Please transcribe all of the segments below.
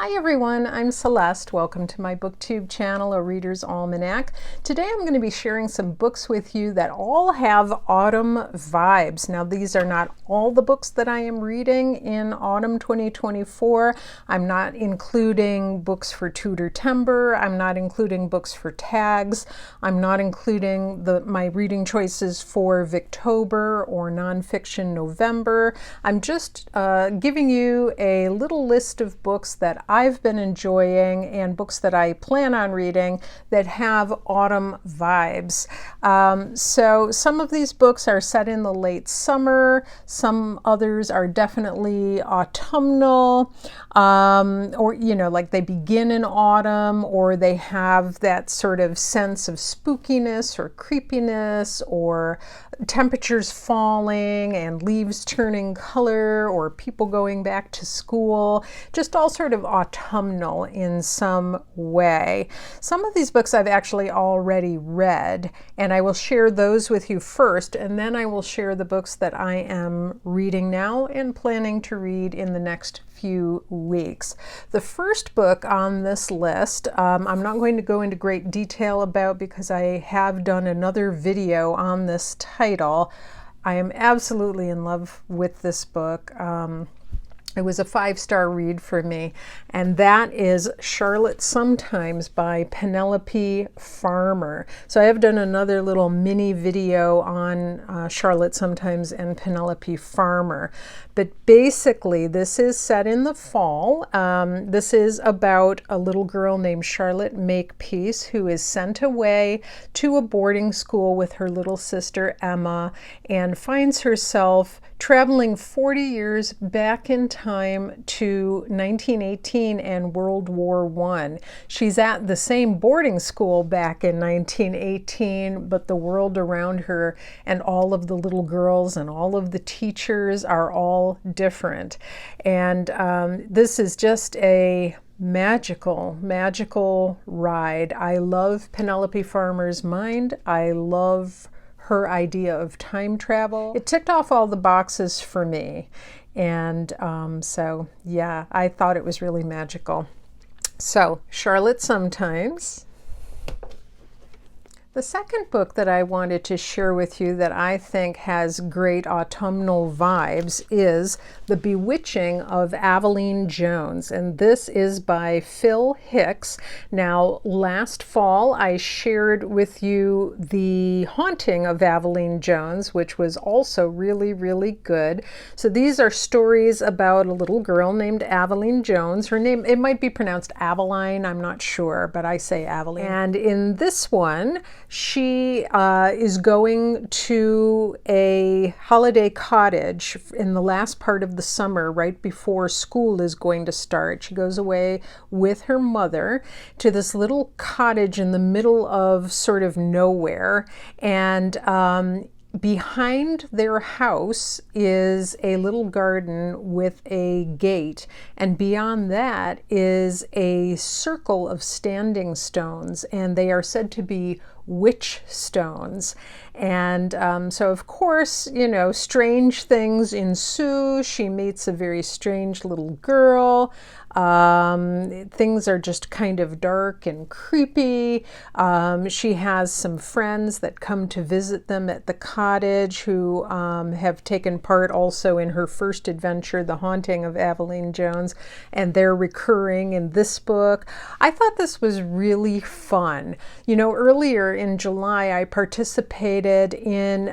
Hi everyone, I'm Celeste. Welcome to my BookTube channel, A Reader's Almanac. Today I'm going to be sharing some books with you that all have autumn vibes. Now these are not all the books that I am reading in autumn 2024. I'm not including books for Tudor Timber. I'm not including books for tags. I'm not including my reading choices for Victober or nonfiction November. I'm just giving you a little list of books that I've been enjoying and books that I plan on reading that have autumn vibes. So some of these books are set in the late summer, some others are definitely autumnal, or like they begin in autumn, or they have that sort of sense of spookiness or creepiness, or temperatures falling and leaves turning color, or people going back to school, just all sort of autumnal in some way. Some of these books I've actually already read, and I will share those with you first, and then I will share the books that I am reading now and planning to read in the next few weeks. The first book on this list, I'm not going to go into great detail about because I have done another video on this title. I am absolutely in love with this book. It was a 5-star read for me, and that is Charlotte Sometimes by Penelope Farmer. So I have done another little mini video on Charlotte Sometimes and Penelope Farmer. But basically, this is set in the fall. This is about a little girl named Charlotte Makepeace who is sent away to a boarding school with her little sister Emma and finds herself traveling 40 years back in time to 1918 and World War I. She's at the same boarding school back in 1918, but the world around her and all of the little girls and all of the teachers are all different. And this is just a magical ride. I love Penelope Farmer's mind. I love her idea of time travel. It ticked off all the boxes for me. And so yeah, I thought it was really magical. So Charlotte Sometimes. The second book that I wanted to share with you that I think has great autumnal vibes is The Bewitching of Aveline Jones, and this is by Phil Hickes. Now, last fall I shared with you The Haunting of Aveline Jones, which was also really good. So these are stories about a little girl named Aveline Jones. Her name, it might be pronounced Aveline, I'm not sure, but I say Aveline. And in this one, she is going to a holiday cottage in the last part of the summer, right before school is going to start. She goes away with her mother to this little cottage in the middle of sort of nowhere, and behind their house is a little garden with a gate, and beyond that is a circle of standing stones, and they are said to be witch stones. And so of course, strange things ensue. She meets a very strange little girl. Things are just kind of dark and creepy. She has some friends that come to visit them at the cottage who have taken part also in her first adventure, The Haunting of Aveline Jones, and they're recurring in this book. I thought this was really fun. Earlier in July, I participated in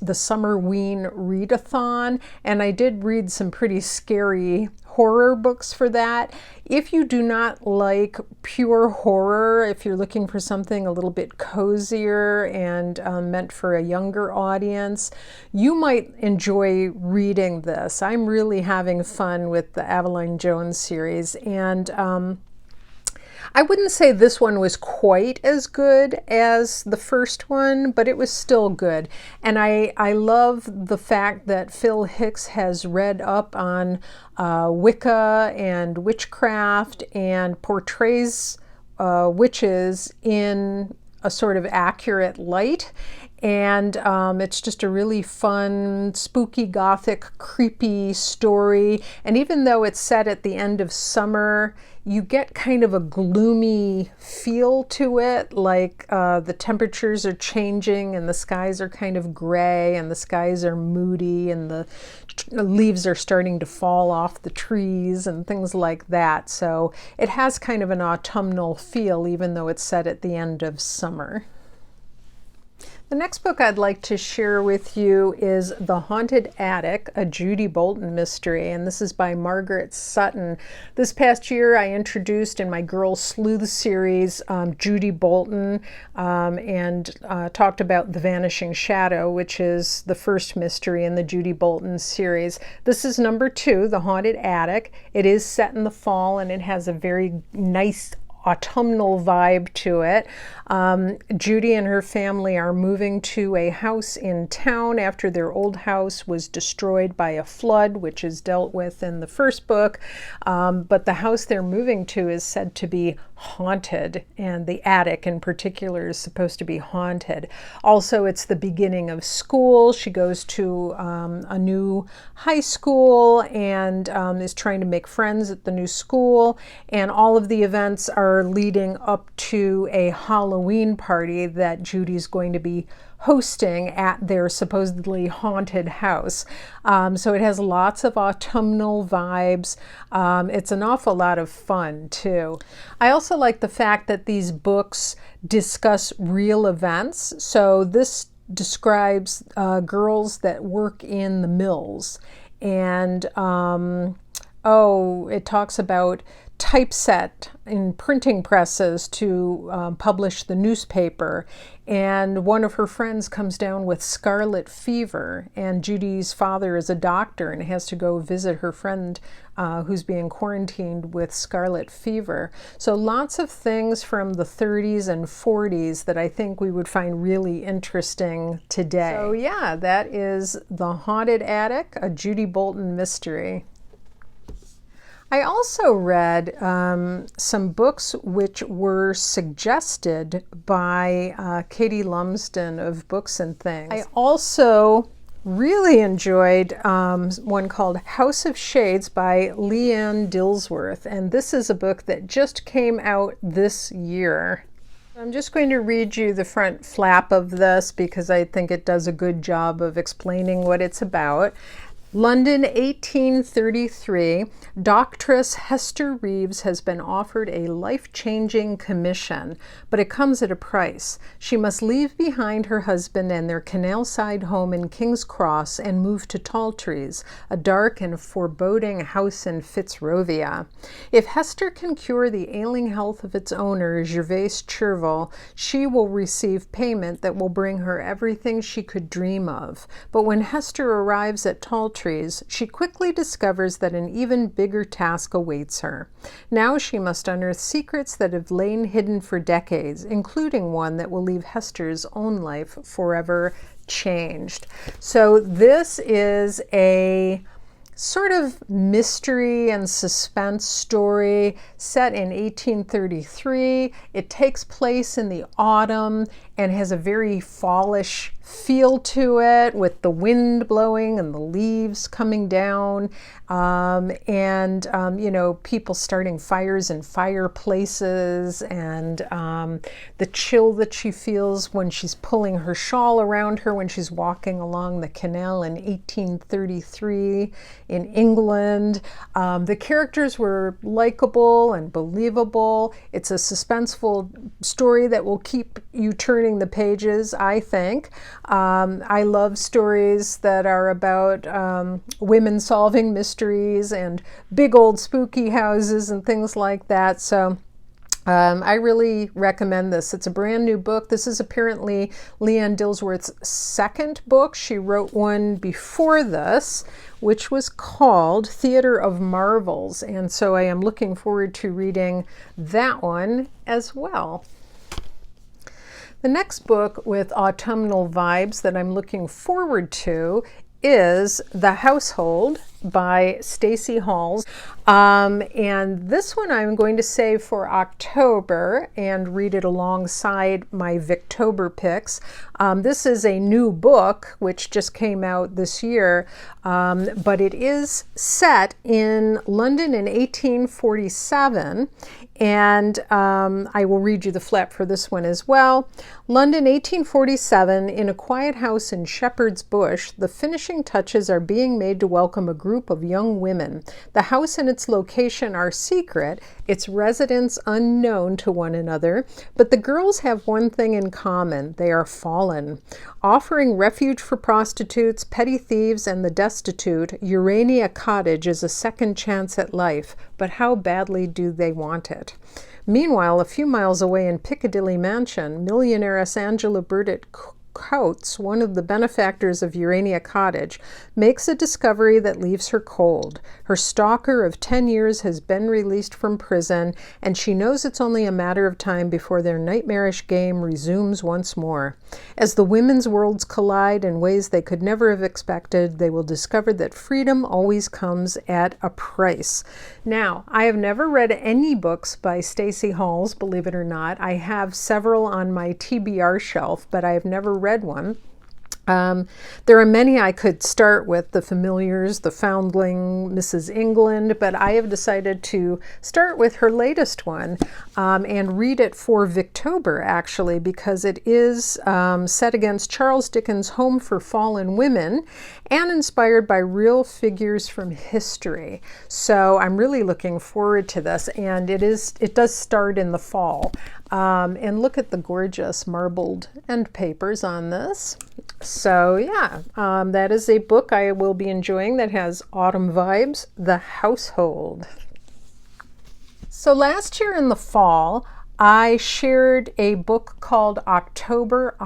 the Summer Ween Readathon, and I did read some pretty scary horror books for that. If you do not like pure horror, if you're looking for something a little bit cozier and meant for a younger audience, you might enjoy reading this. I'm really having fun with the Aveline Jones series, and I wouldn't say this one was quite as good as the first one, but it was still good. And I love the fact that Phil Hickes has read up on Wicca and witchcraft and portrays witches in a sort of accurate light. and it's just a really fun, spooky, gothic, creepy story. And even though it's set at the end of summer, you get kind of a gloomy feel to it, like the temperatures are changing and the skies are kind of gray and the skies are moody and the leaves are starting to fall off the trees and things like that. So it has kind of an autumnal feel, even though it's set at the end of summer. The next book I'd like to share with you is The Haunted Attic, a Judy Bolton mystery, and this is by Margaret Sutton. This past year I introduced in my Girl Sleuth series Judy Bolton and talked about The Vanishing Shadow, which is the first mystery in the Judy Bolton series. This is number 2, The Haunted Attic. It is set in the fall and it has a very nice autumnal vibe to it. Judy and her family are moving to a house in town after their old house was destroyed by a flood, which is dealt with in the first book. But the house they're moving to is said to be haunted, and the attic in particular is supposed to be haunted. Also, it's the beginning of school. She goes to a new high school and is trying to make friends at the new school, and all of the events are leading up to a Halloween party that Judy's going to be hosting at their supposedly haunted house. So it has lots of autumnal vibes. It's an awful lot of fun too. I also like the fact that these books discuss real events. So this describes girls that work in the mills, and it talks about typeset in printing presses to publish the newspaper, and one of her friends comes down with scarlet fever, and Judy's father is a doctor and has to go visit her friend who's being quarantined with scarlet fever. So lots of things from the 30s and 40s that I think we would find really interesting today. So yeah, that is The Haunted Attic, a Judy Bolton mystery. I also read some books which were suggested by Katie Lumsden of Books and Things. I also really enjoyed one called House of Shades by Lianne Dillsworth, and this is a book that just came out this year. I'm just going to read you the front flap of this because I think it does a good job of explaining what it's about. London, 1833, Doctress Hester Reeves has been offered a life-changing commission, but it comes at a price. She must leave behind her husband and their canal-side home in King's Cross and move to Taltrees, a dark and foreboding house in Fitzrovia. If Hester can cure the ailing health of its owner, Gervase Chervil, she will receive payment that will bring her everything she could dream of. But when Hester arrives at Taltrees, she quickly discovers that an even bigger task awaits her. Now she must unearth secrets that have lain hidden for decades, including one that will leave Hester's own life forever changed. So this is a sort of mystery and suspense story set in 1833. It takes place in the autumn and has a very fallish feel to it, with the wind blowing and the leaves coming down, people starting fires in fireplaces, and the chill that she feels when she's pulling her shawl around her when she's walking along the canal in 1833 in England. The characters were likable and believable. It's a suspenseful story that will keep you turning the pages, I think. I love stories that are about women solving mysteries and big old spooky houses and things like that. So I really recommend this. It's a brand new book. This is apparently Lianne Dillsworth's second book. She wrote one before this, which was called Theater of Marvels. And so I am looking forward to reading that one as well. The next book with autumnal vibes that I'm looking forward to is The Household by Stacey Halls. And this one I'm going to save for October and read it alongside my Victober picks. This is a new book which just came out this year, but it is set in London in 1847. And I will read you the flap for this one as well. London, 1847, in a quiet house in Shepherd's Bush, the finishing touches are being made to welcome a group of young women. The house and its location are secret, its residents unknown to one another, but the girls have one thing in common: they are fallen. Offering refuge for prostitutes, petty thieves, and the destitute, Urania Cottage is a second chance at life, but how badly do they want it? Meanwhile, a few miles away in Piccadilly Mansion, millionairess Angela Burdett Coates, one of the benefactors of Urania Cottage, makes a discovery that leaves her cold. Her stalker of 10 years has been released from prison, and she knows it's only a matter of time before their nightmarish game resumes once more. As the women's worlds collide in ways they could never have expected, they will discover that freedom always comes at a price. Now, I have never read any books by Stacey Halls, believe it or not. I have several on my TBR shelf, but I have never read one. There are many I could start with, The Familiars, The Foundling, Mrs. England, but I have decided to start with her latest one and read it for Victober, actually, because it is set against Charles Dickens' Home for Fallen Women and inspired by real figures from history. So I'm really looking forward to this, and it does start in the fall. And look at the gorgeous marbled end papers on this. So yeah, that is a book I will be enjoying that has autumn vibes, The Household. So last year in the fall, I shared a book called October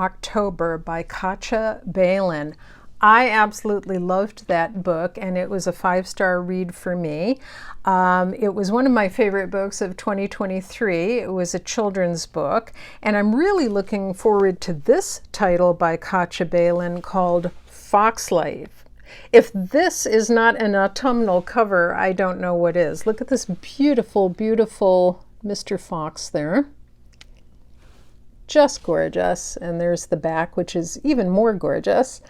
by Katya, Balen. I absolutely loved that book, and it was a 5-star read for me. It was one of my favorite books of 2023. It was a children's book, and I'm really looking forward to this title by Katya Balen called Foxlight. If this is not an autumnal cover, I don't know what is. Look at this beautiful, beautiful Mr. Fox there. Just gorgeous. And there's the back, which is even more gorgeous.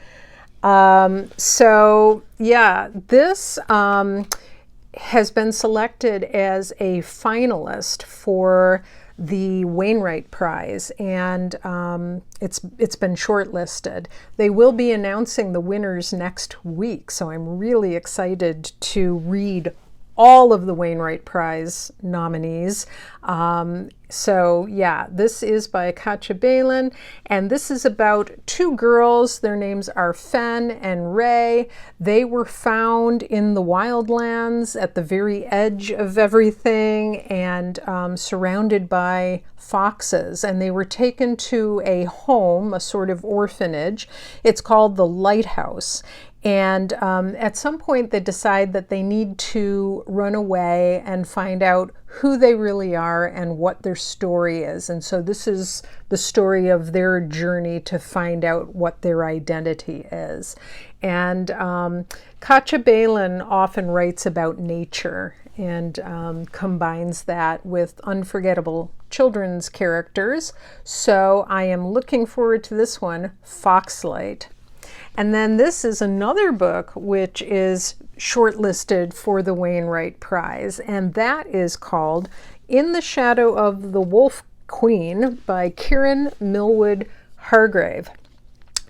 So yeah, this has been selected as a finalist for the Wainwright Prize, and it's been shortlisted. They will be announcing the winners next week, so I'm really excited to read all of the Wainwright Prize nominees. So yeah, this is by Katya Balen, and this is about two girls. Their names are Fen and Ray. They were found in the wildlands at the very edge of everything and surrounded by foxes, and they were taken to a home, a sort of orphanage. It's called the Lighthouse. And at some point they decide that they need to run away and find out who they really are and what their story is. And so this is the story of their journey to find out what their identity is. And Katya Balen often writes about nature and combines that with unforgettable children's characters. So I am looking forward to this one, Foxlight. And then this is another book which is shortlisted for the Wainwright Prize, and that is called In the Shadow of the Wolf Queen by Kiran Millwood Hargrave.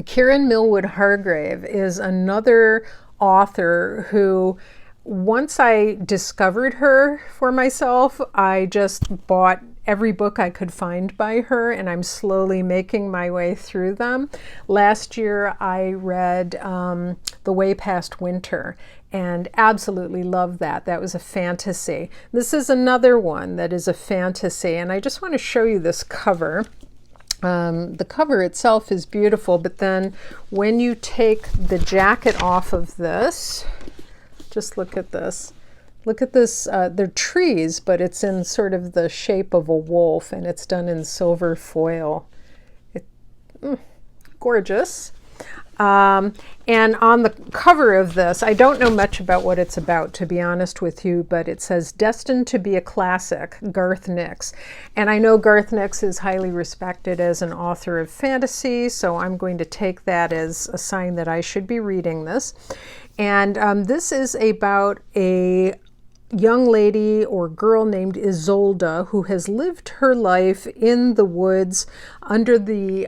Kiran Millwood Hargrave is another author who, once I discovered her for myself, I just bought every book I could find by her, and I'm slowly making my way through them. Last year I read The Way Past Winter and absolutely loved that. That was a fantasy. This is another one that is a fantasy, and I just want to show you this cover. The cover itself is beautiful, but then when you take the jacket off of this, just look at this. Look at this, they're trees, but it's in sort of the shape of a wolf, and it's done in silver foil. Gorgeous. And on the cover of this, I don't know much about what it's about, to be honest with you, but it says, "Destined to be a Classic, Garth Nix." And I know Garth Nix is highly respected as an author of fantasy, so I'm going to take that as a sign that I should be reading this. And this is about a young lady or girl named Isolde who has lived her life in the woods under the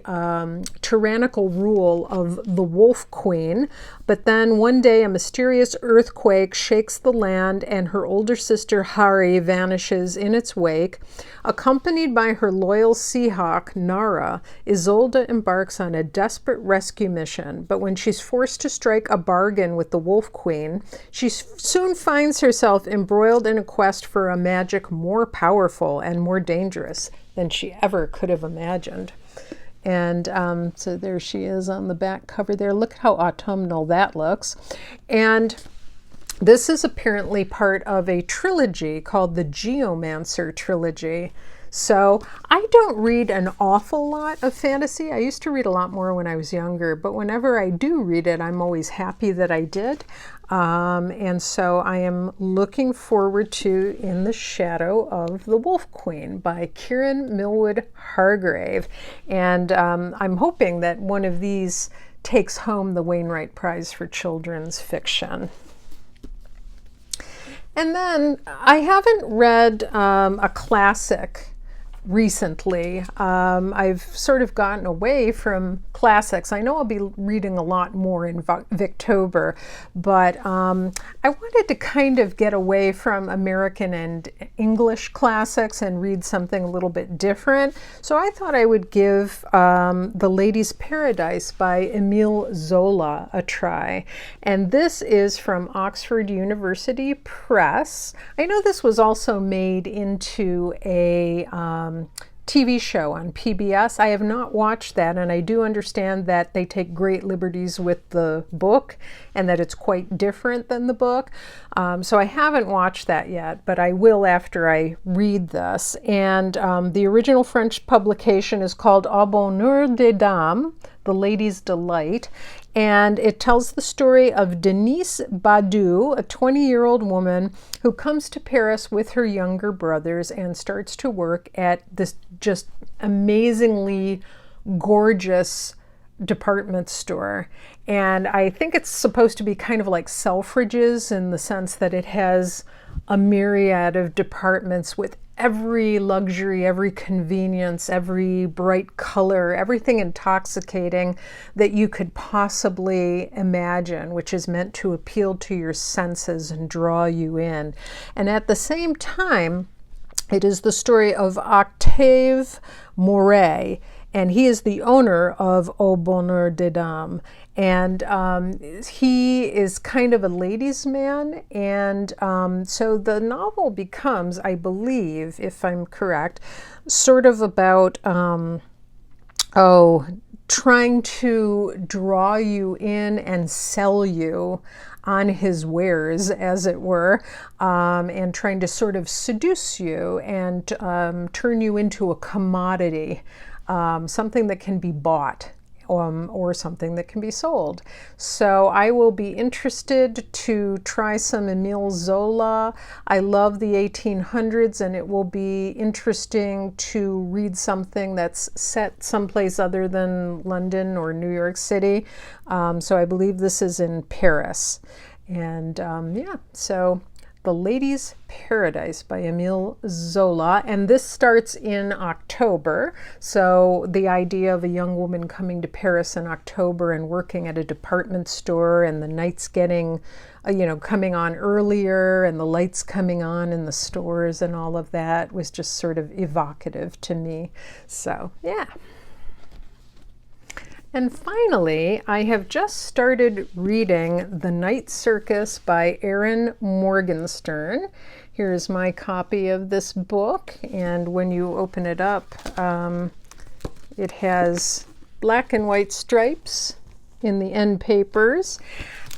tyrannical rule of the Wolf Queen. But then one day a mysterious earthquake shakes the land and her older sister Hari vanishes in its wake. Accompanied by her loyal Seahawk, Nara, Isolde embarks on a desperate rescue mission. But when she's forced to strike a bargain with the Wolf Queen, she soon finds herself embroiled in a quest for a magic more powerful and more dangerous than she ever could have imagined. And so there she is on the back cover there. Look how autumnal that looks. And this is apparently part of a trilogy called the Geomancer trilogy. So I don't read an awful lot of fantasy. I used to read a lot more when I was younger, but whenever I do read it, I'm always happy that I did. And so I am looking forward to In the Shadow of the Wolf Queen by Kiran Millwood Hargrave. And I'm hoping that one of these takes home the Wainwright Prize for Children's Fiction. And then I haven't read a classic recently. I've sort of gotten away from classics. I know I'll be reading a lot more in Victober, but I wanted to kind of get away from American and English classics and read something a little bit different. So I thought I would give The Lady's Paradise by Émile Zola a try. And this is from Oxford University Press. I know this was also made into a TV show on PBS. I have not watched that, and I do understand that they take great liberties with the book and that it's quite different than the book. So I haven't watched that yet, but I will after I read this. And the original French publication is called Au Bonheur des Dames, The Lady's Delight. And it tells the story of Denise Badu, a 20-year-old woman who comes to Paris with her younger brothers and starts to work at this just amazingly gorgeous department store. And I think it's supposed to be kind of like Selfridges in the sense that it has a myriad of departments with every luxury, every convenience, every bright color, everything intoxicating that you could possibly imagine, which is meant to appeal to your senses and draw you in. And at the same time, it is the story of Octave Moret, and he is the owner of Au Bonheur des Dames. And he is kind of a ladies' man. And so the novel becomes, I believe, if I'm correct, sort of about, trying to draw you in and sell you on his wares, as it were, and trying to sort of seduce you and turn you into a commodity, something that can be bought. Or something that can be sold. So I will be interested to try some Émile Zola. I love the 1800s, and it will be interesting to read something that's set someplace other than London or New York City. So I believe this is in Paris. And so The Lady's Paradise by Émile Zola, and this starts in October. So the idea of a young woman coming to Paris in October and working at a department store, and the nights getting, coming on earlier, and the lights coming on in the stores and all of that was just sort of evocative to me. So, yeah. And finally, I have just started reading The Night Circus by Erin Morgenstern. Here's my copy of this book, and when you open it up, it has black and white stripes in the end papers.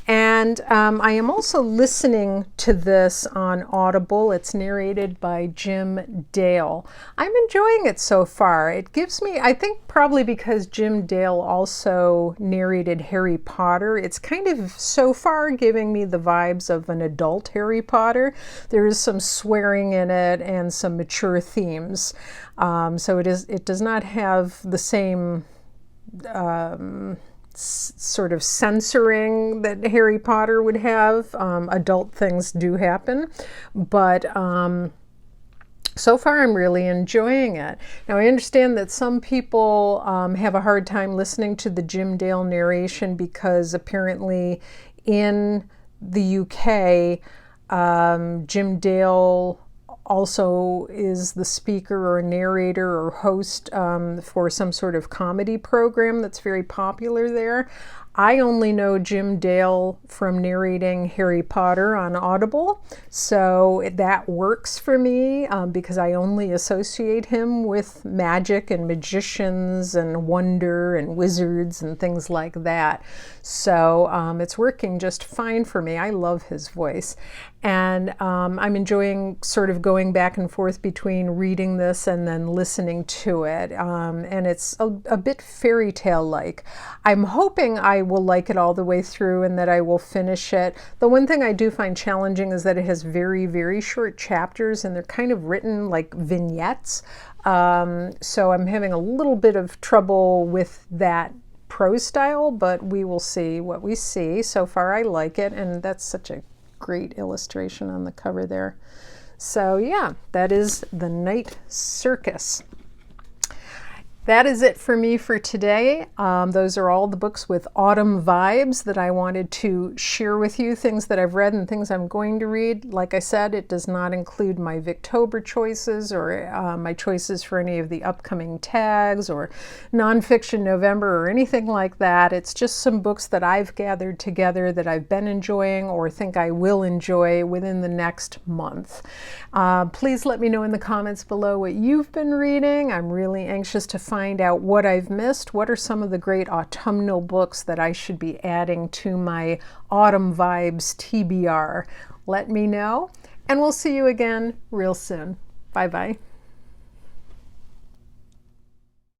And I am also listening to this on Audible. It's narrated by Jim Dale. I'm enjoying it so far. It gives me, I think probably because Jim Dale also narrated Harry Potter, it's kind of so far giving me the vibes of an adult Harry Potter. There is some swearing in it and some mature themes. So it does not have the same sort of censoring that Harry Potter would have. Adult things do happen, but so far I'm really enjoying it. Now I understand that some people have a hard time listening to the Jim Dale narration because apparently in the UK, Jim Dale also is the speaker or narrator or host for some sort of comedy program that's very popular there. I only know Jim Dale from narrating Harry Potter on Audible, so that works for me because I only associate him with magic and magicians and wonder and wizards and things like that. So it's working just fine for me. I love his voice. And I'm enjoying sort of going back and forth between reading this and then listening to it. And it's a bit fairy tale-like. I'm hoping I will like it all the way through and that I will finish it. The one thing I do find challenging is that it has very, very short chapters and they're kind of written like vignettes. So I'm having a little bit of trouble with that prose style, but we will see what we see. So far I like it, and that's such a great illustration on the cover there. So yeah, that is the Night Circus. That is it for me for today. Those are all the books with autumn vibes that I wanted to share with you, things that I've read and things I'm going to read. Like I said, it does not include my Victober choices or my choices for any of the upcoming tags or nonfiction November or anything like that. It's just some books that I've gathered together that I've been enjoying or think I will enjoy within the next month. Please let me know in the comments below what you've been reading. I'm really anxious to find out what I've missed. What are some of the great autumnal books that I should be adding to my Autumn Vibes TBR? Let me know, and we'll see you again real soon. Bye-bye.